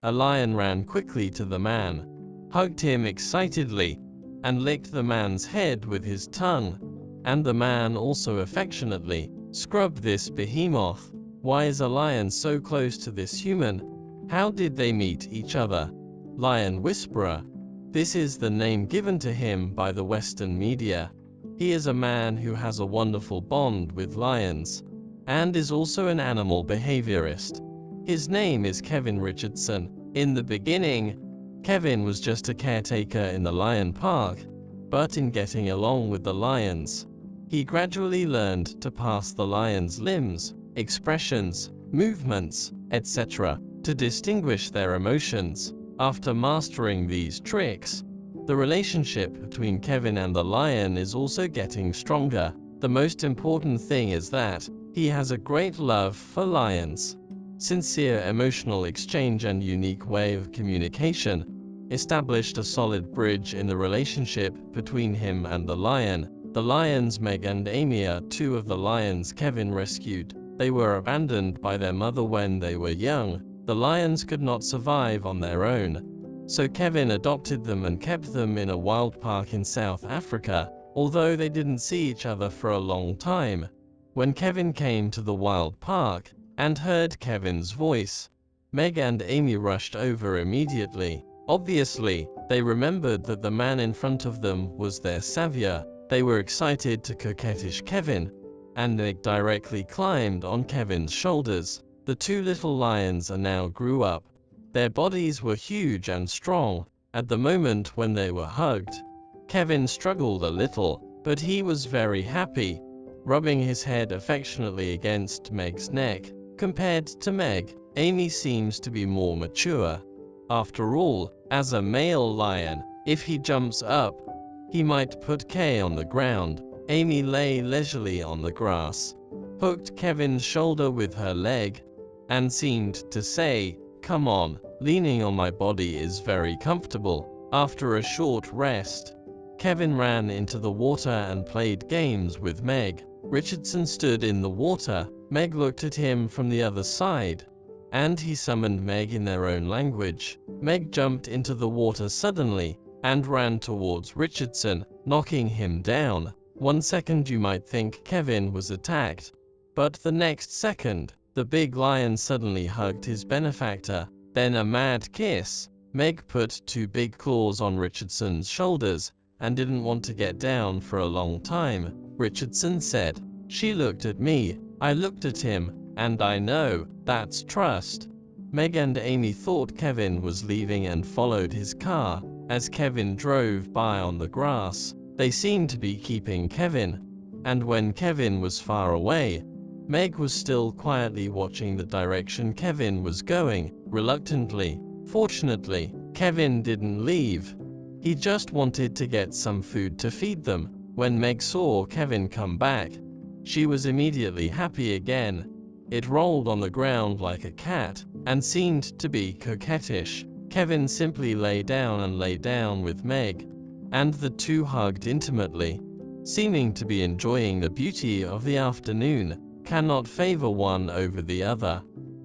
A lion ran quickly to the man, hugged him excitedly, and licked the man's head with his tongue. And the man also affectionately scrubbed this behemoth. Why is a lion so close to this human? How did they meet each other? Lion Whisperer. This is the name given to him by the Western media. He is a man who has a wonderful bond with lions, and is also an animal behaviorist. His name is Kevin Richardson. In the beginning, Kevin was just a caretaker in the lion park, but in getting along with the lions, he gradually learned to pass the lions' limbs, expressions, movements, etc., to distinguish their emotions. After mastering these tricks, the relationship between Kevin and the lion is also getting stronger. The most important thing is that he has a great love for lions. Sincere emotional exchange and unique way of communication established a solid bridge in the relationship between him and the lion. The lions Meg and Amy are two of the lions Kevin rescued. They were abandoned by their mother when they were young. The lions could not survive on their own, so Kevin adopted them and kept them in a wild park in South Africa, although they didn't see each other for a long time. When Kevin came to the wild park and heard Kevin's voice, Meg and Amy rushed over immediately. Obviously, they remembered that the man in front of them was their savior. They were excited to coquettish Kevin, and Meg directly climbed on Kevin's shoulders. The two little lions are now grew up. Their bodies were huge and strong. At the moment when they were hugged, Kevin struggled a little, but he was very happy, rubbing his head affectionately against Meg's neck. Compared to Meg, Amy seems to be more mature. After all, as a male lion, if he jumps up, he might put K on the ground. Amy lay leisurely on the grass, hooked Kevin's shoulder with her leg, and seemed to say, "Come on, leaning on my body is very comfortable." After a short rest, Kevin ran into the water and played games with Meg. Richardson stood in the water. Meg looked at him from the other side, and he summoned Meg in their own language. Meg jumped into the water suddenly and ran towards Richardson, knocking him down. 1 second you might think Kevin was attacked, but the next second, the big lion suddenly hugged his benefactor. Then a mad kiss. Meg put 2 big claws on Richardson's shoulders and didn't want to get down for a long time. Richardson said, "She looked at me, I looked at him, and I know, that's trust." Meg and Amy thought Kevin was leaving and followed his car. As Kevin drove by on the grass, they seemed to be keeping Kevin, and when Kevin was far away, Meg was still quietly watching the direction Kevin was going, reluctantly. Fortunately, Kevin didn't leave. He just wanted to get some food to feed them. When Meg saw Kevin come back, she was immediately happy again. It rolled on the ground like a cat, and seemed to be coquettish. Kevin simply lay down with Meg, and the two hugged intimately, seeming to be enjoying the beauty of the afternoon. Cannot favor one over the other.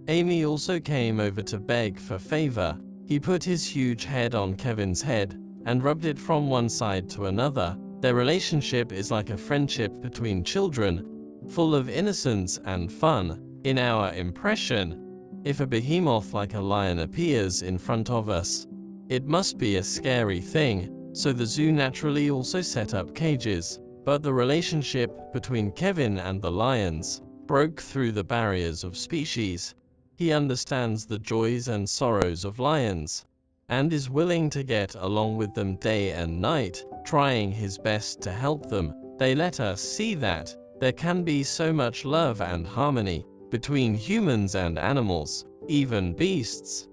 Amy also came over to beg for favor. He put his huge head on Kevin's head, and rubbed it from one side to another. Their relationship is like a friendship between children, full of innocence and fun. In our impression, if a behemoth like a lion appears in front of us, it must be a scary thing, so the zoo naturally also set up cages. But the relationship between Kevin and the lions broke through the barriers of species. He understands the joys and sorrows of lions, and is willing to get along with them day and night, trying his best to help them. They let us see that there can be so much love and harmony between humans and animals, even beasts.